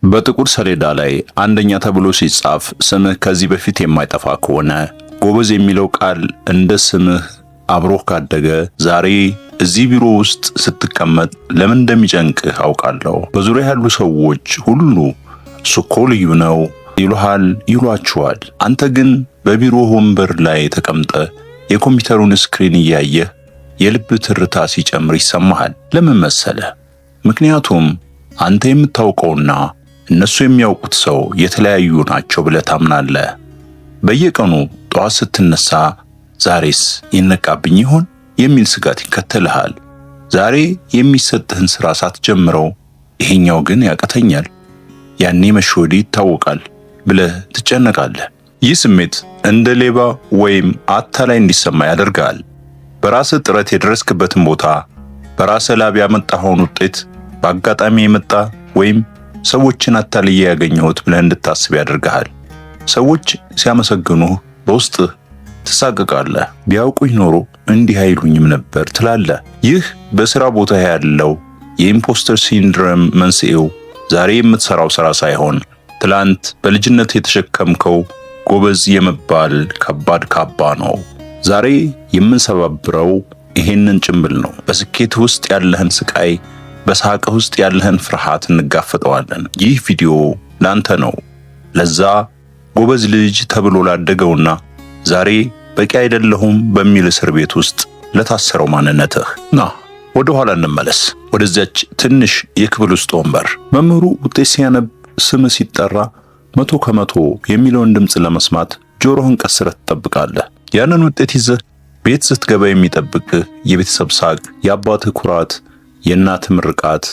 በጥቁር ሰሌዳ ላይ አንደኛ ተብሎ ሲጻፍ ስምህ ከዚህ በፊት የማይጠፋ ከሆነ ጎበዝ የሚለው ቃል እንደ ስምህ አብሮህ ካደገ ዛሬ እዚህ ቢሮ ውስጥ ስትቀመጥ ለምን እንደሚጨንቅህ አውቃለሁ። በዙሪያ ያሉ ሰዎች ሁሉ እሱ እኮ ልዩ ነው ይሉሃል፣ ይሏችኋል። አንተ ግን በቢሮ ወንበር ላይ ተቀምጠ የኮምፒውተሩን ስክሪን እያየህ የልብ ትርታ ሲጨምር ይሰማሃል። ለምን መሰለ? ምክንያቱም አንተ የምታውቀውና እነሱ የሚያውቁት ሰው የተለያዩ ናቸው ብለህ ታምናለህ። በየቀኑ ጠዋት ስትነሳ ዛሬስ ይነቃብኝ ይሆን የሚል ስጋት ይከተልሃል። ዛሬ የሚሰጥህን ሥራ ሳትጀምረው ይሄኛው ግን ያቀተኛል፣ ያኔ መቼ ወዲህ ይታወቃል ብለህ ትጨነቃለህ። ይህ ስሜት እንደ ሌባ ወይም አታላይ እንዲሰማ ያደርጋል። በራስህ ጥረት የደረስክበትን ቦታ፣ በራስህ ላብ ያመጣኸውን ውጤት በአጋጣሚ የመጣ ወይም ሰዎችን አታልዬ ያገኘሁት ብለህ እንድታስብ ያደርግሃል። ሰዎች ሲያመሰግኑህ በውስጥህ ትሳቀቃለህ። ቢያውቁኝ ኖሮ እንዲህ አይሉኝም ነበር ትላለህ። ይህ በሥራ ቦታ ያለው የኢምፖስተር ሲንድሮም መንስኤው ዛሬ የምትሠራው ሥራ ሳይሆን ትላንት በልጅነት የተሸከምከው ጎበዝ የመባል ከባድ ካባ ነው። ዛሬ የምንሰባብረው ይሄንን ጭምብል ነው። በስኬት ውስጥ ያለህን ስቃይ፣ በሳቅህ ውስጥ ያለህን ፍርሃት እንጋፈጠዋለን። ይህ ቪዲዮ ላንተ ነው። ለዛ ጎበዝ ልጅ ተብሎ ላደገውና ዛሬ በቂ አይደለሁም በሚል እስር ቤት ውስጥ ለታሰረው ማንነትህ። ና ወደ ኋላ እንመለስ፣ ወደዚያች ትንሽ የክፍል ውስጥ ወንበር። መምህሩ ውጤት ሲያነብ ስም ሲጠራ 100 ከመቶ የሚለውን ድምፅ ለመስማት ጆሮህን ቀስረህ ትጠብቃለህ። ያንን ውጤት ይዘህ ቤት ስትገባ የሚጠብቅህ የቤተሰብ ሳቅ፣ የአባትህ ኩራት፣ የእናት ምርቃት።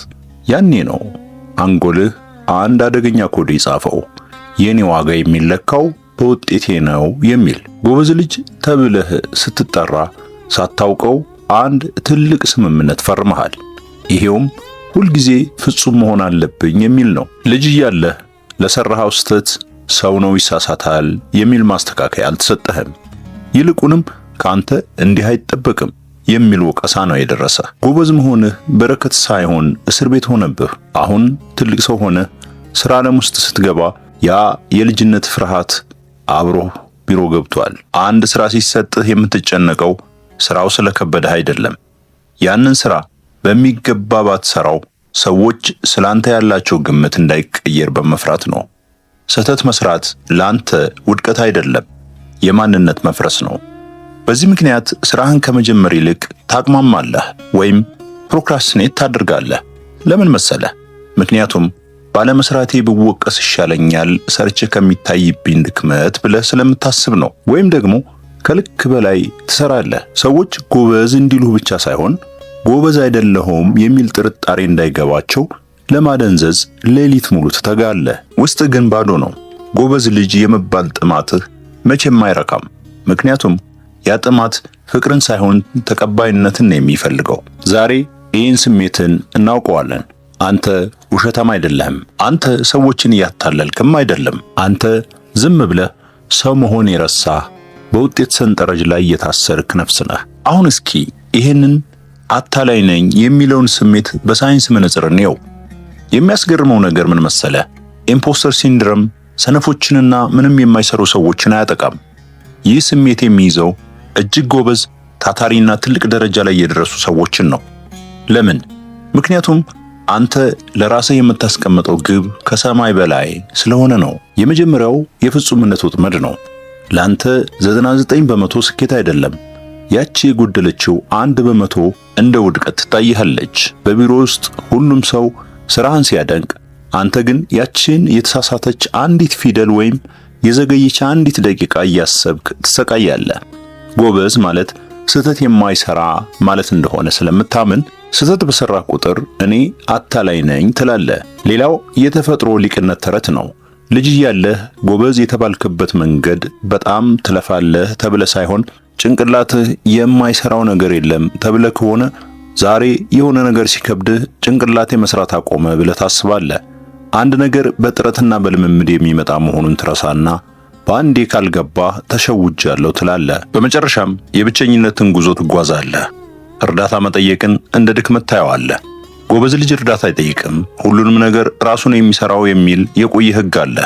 ያኔ ነው አንጎልህ አንድ አደገኛ ኮድ ይጻፈው፣ የኔ ዋጋ የሚለካው በውጤቴ ነው የሚል። ጎበዝ ልጅ ተብለህ ስትጠራ ሳታውቀው አንድ ትልቅ ስምምነት ፈርመሃል። ይሄውም ሁልጊዜ ፍጹም መሆን አለብኝ የሚል ነው። ልጅ እያለህ ለሰራኸው ስህተት ሰው ነው ይሳሳታል የሚል ማስተካከያ አልተሰጠህም። ይልቁንም ካንተ እንዲህ አይጠበቅም የሚል ወቀሳ ነው የደረሰ። ጎበዝ መሆንህ በረከት ሳይሆን እስር ቤት ሆነብህ። አሁን ትልቅ ሰው ሆነህ ሥራ ዓለም ውስጥ ስትገባ ያ የልጅነት ፍርሃት አብሮህ ቢሮ ገብቷል። አንድ ሥራ ሲሰጥህ የምትጨነቀው ሥራው ስለከበደህ አይደለም። ያንን ሥራ በሚገባ ባትሰራው ሰዎች ስላንተ ያላቸው ግምት እንዳይቀየር በመፍራት ነው። ስህተት መስራት ላንተ ውድቀት አይደለም፣ የማንነት መፍረስ ነው። በዚህ ምክንያት ሥራህን ከመጀመር ይልቅ ታቅማማለህ ወይም ፕሮክራስቲኔት ታደርጋለህ። ለምን መሰለህ? ምክንያቱም ባለመስራቴ ብወቀስ ይሻለኛል ሰርቼ ከሚታይብኝ ድክመት ብለህ ስለምታስብ ነው። ወይም ደግሞ ከልክ በላይ ትሰራለህ። ሰዎች ጎበዝ እንዲሉህ ብቻ ሳይሆን ጎበዝ አይደለሁም የሚል ጥርጣሬ እንዳይገባቸው ለማደንዘዝ ሌሊት ሙሉ ትተጋለህ። ውስጥ ግን ባዶ ነው። ጎበዝ ልጅ የመባል ጥማትህ መቼም አይረካም። ምክንያቱም ያ ጥማት ፍቅርን ሳይሆን ተቀባይነትን ነው የሚፈልገው። ዛሬ ይህን ስሜትን እናውቀዋለን። አንተ ውሸታም አይደለህም። አንተ ሰዎችን እያታለልክም አይደለም። አንተ ዝም ብለህ ሰው መሆን የረሳህ በውጤት ሰንጠረዥ ላይ የታሰርክ ነፍስ ነህ። አሁን እስኪ ይህንን አታላይ ነኝ የሚለውን ስሜት በሳይንስ መነጽር እንየው። የሚያስገርመው ነገር ምን መሰለ? ኢምፖስተር ሲንድሮም ሰነፎችንና ምንም የማይሰሩ ሰዎችን አያጠቃም። ይህ ስሜት የሚይዘው እጅግ ጎበዝ፣ ታታሪና ትልቅ ደረጃ ላይ የደረሱ ሰዎችን ነው። ለምን? ምክንያቱም አንተ ለራስህ የምታስቀምጠው ግብ ከሰማይ በላይ ስለሆነ ነው። የመጀመሪያው የፍጹምነት ወጥመድ ነው። ላንተ 99 በመቶ ስኬት አይደለም። ያቺ የጎደለችው 1 በመቶ እንደ ውድቀት ትታይሃለች። በቢሮ ውስጥ ሁሉም ሰው ስራህን ሲያደንቅ፣ አንተ ግን ያቺን የተሳሳተች አንዲት ፊደል ወይም የዘገየች አንዲት ደቂቃ እያሰብክ ትሰቃያለህ። ጎበዝ ማለት ስህተት የማይሰራ ማለት እንደሆነ ስለምታምን ስህተት በሰራ ቁጥር እኔ አታላይ ነኝ ትላለህ። ሌላው የተፈጥሮ ሊቅነት ተረት ነው። ልጅ እያለህ ጎበዝ የተባልክበት መንገድ በጣም ትለፋለህ ተብለህ ሳይሆን ጭንቅላትህ የማይሰራው ነገር የለም ተብለህ ከሆነ ዛሬ የሆነ ነገር ሲከብድህ ጭንቅላቴ መስራት አቆመ ብለህ ታስባለህ። አንድ ነገር በጥረትና በልምምድ የሚመጣ መሆኑን ትረሳና በአንዴ ካልገባህ ተሸውጃለሁ ትላለህ። በመጨረሻም የብቸኝነትን ጉዞ ትጓዛለህ። እርዳታ መጠየቅን እንደ ድክመት ታየዋለህ። ጎበዝ ልጅ እርዳታ አይጠይቅም፣ ሁሉንም ነገር ራሱ ነው የሚሰራው የሚል የቆየ ሕግ አለ።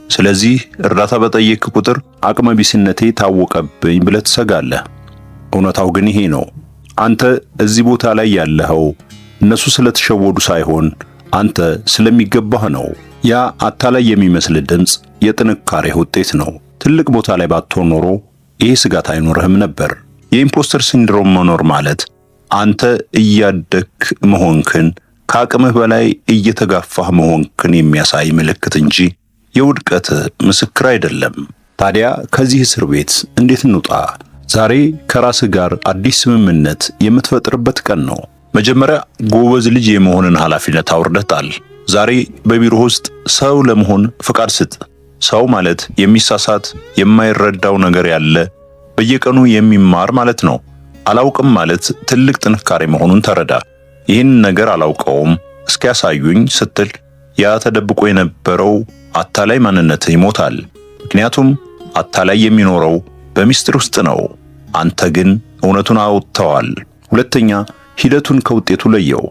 ስለዚህ እርዳታ በጠየቅ ቁጥር አቅመ ቢስነቴ ታወቀብኝ ብለህ ትሰጋለህ። እውነታው ግን ይሄ ነው። አንተ እዚህ ቦታ ላይ ያለኸው እነሱ ስለተሸወዱ ሳይሆን አንተ ስለሚገባህ ነው። ያ አታላይ የሚመስል ድምፅ የጥንካሬ ውጤት ነው። ትልቅ ቦታ ላይ ባትሆን ኖሮ ይሄ ስጋት አይኖርህም ነበር። የኢምፖስተር ሲንድሮም መኖር ማለት አንተ እያደግክ መሆንክን፣ ከአቅምህ በላይ እየተጋፋህ መሆንክን የሚያሳይ ምልክት እንጂ የውድቀት ምስክር አይደለም። ታዲያ ከዚህ እስር ቤት እንዴት እንውጣ? ዛሬ ከራስህ ጋር አዲስ ስምምነት የምትፈጥርበት ቀን ነው። መጀመሪያ ጎበዝ ልጅ የመሆንን ኃላፊነት አውርደህ ጣል። ዛሬ በቢሮ ውስጥ ሰው ለመሆን ፍቃድ ስጥ። ሰው ማለት የሚሳሳት፣ የማይረዳው ነገር ያለ፣ በየቀኑ የሚማር ማለት ነው። አላውቅም ማለት ትልቅ ጥንካሬ መሆኑን ተረዳ። ይህን ነገር አላውቀውም እስኪያሳዩኝ ስትል ያ ተደብቆ የነበረው አታላይ ማንነት ይሞታል። ምክንያቱም አታላይ የሚኖረው በሚስጥር ውስጥ ነው። አንተ ግን እውነቱን አውጥተዋል። ሁለተኛ፣ ሂደቱን ከውጤቱ ለየው።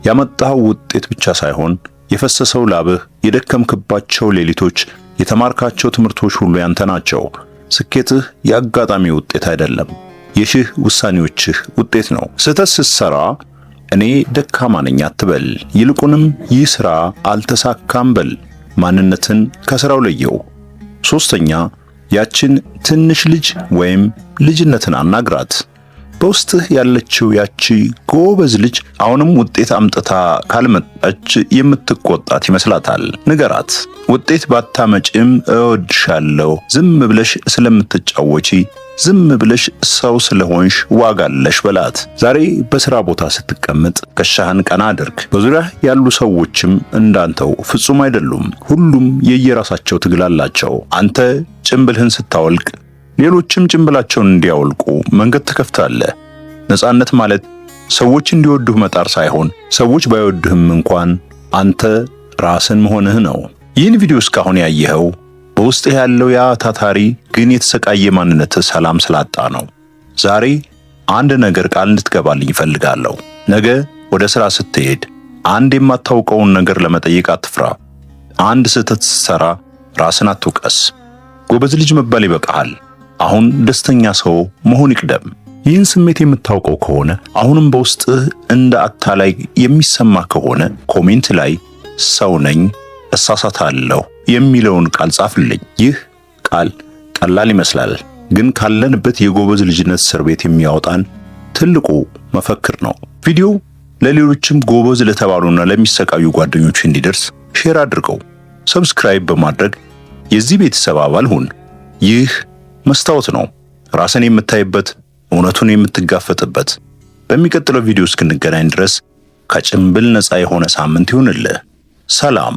ያመጣው ውጤት ብቻ ሳይሆን የፈሰሰው ላብህ፣ የደከምክባቸው ሌሊቶች፣ የተማርካቸው ትምህርቶች ሁሉ ያንተ ናቸው። ስኬትህ የአጋጣሚ ውጤት አይደለም፣ የሺህ ውሳኔዎችህ ውጤት ነው። ስህተት ስትሰራ እኔ ደካማ ነኝ አትበል። ይልቁንም ይህ ሥራ አልተሳካም በል። ማንነትን ከሥራው ለየው። ሶስተኛ፣ ያችን ትንሽ ልጅ ወይም ልጅነትን አናግራት። በውስጥህ ያለችው ያቺ ጎበዝ ልጅ አሁንም ውጤት አምጥታ ካልመጣች የምትቆጣት ይመስላታል። ንገራት፣ ውጤት ባታመጭም እወድሻለሁ፣ ዝም ብለሽ ስለምትጫወቺ፣ ዝም ብለሽ ሰው ስለሆንሽ ዋጋለሽ በላት። ዛሬ በሥራ ቦታ ስትቀመጥ ከሻህን ቀና አድርግ። በዙሪያ ያሉ ሰዎችም እንዳንተው ፍጹም አይደሉም። ሁሉም የየራሳቸው ትግል አላቸው። አንተ ጭምብልህን ስታወልቅ ሌሎችም ጭምብላቸውን እንዲያወልቁ መንገድ ትከፍታለህ። ነጻነት ማለት ሰዎች እንዲወዱህ መጣር ሳይሆን ሰዎች ባይወዱህም እንኳን አንተ ራስን መሆንህ ነው። ይህን ቪዲዮ እስካሁን ያየኸው በውስጥህ ያለው ያ ታታሪ ግን የተሰቃየ ማንነትህ ሰላም ስላጣ ነው። ዛሬ አንድ ነገር ቃል እንድትገባልኝ እፈልጋለሁ። ነገ ወደ ሥራ ስትሄድ አንድ የማታውቀውን ነገር ለመጠየቅ አትፍራ። አንድ ስህተት ስትሰራ ራስን አትውቀስ። ጎበዝ ልጅ መባል ይበቃሃል። አሁን ደስተኛ ሰው መሆን ይቅደም። ይህን ስሜት የምታውቀው ከሆነ አሁንም በውስጥህ እንደ አታላይ የሚሰማ ከሆነ ኮሜንት ላይ ሰው ነኝ፣ እሳሳታለሁ የሚለውን ቃል ጻፍልኝ። ይህ ቃል ቀላል ይመስላል፣ ግን ካለንበት የጎበዝ ልጅነት እስር ቤት የሚያወጣን ትልቁ መፈክር ነው። ቪዲዮ ለሌሎችም ጎበዝ ለተባሉና ለሚሰቃዩ ጓደኞች እንዲደርስ ሼር አድርገው። ሰብስክራይብ በማድረግ የዚህ ቤተሰብ አባል ሁን። ይህ መስታወት ነው፣ ራስን የምታይበት፣ እውነቱን የምትጋፈጥበት። በሚቀጥለው ቪዲዮ እስክንገናኝ ድረስ ከጭምብል ነፃ የሆነ ሳምንት ይሁንልህ። ሰላም።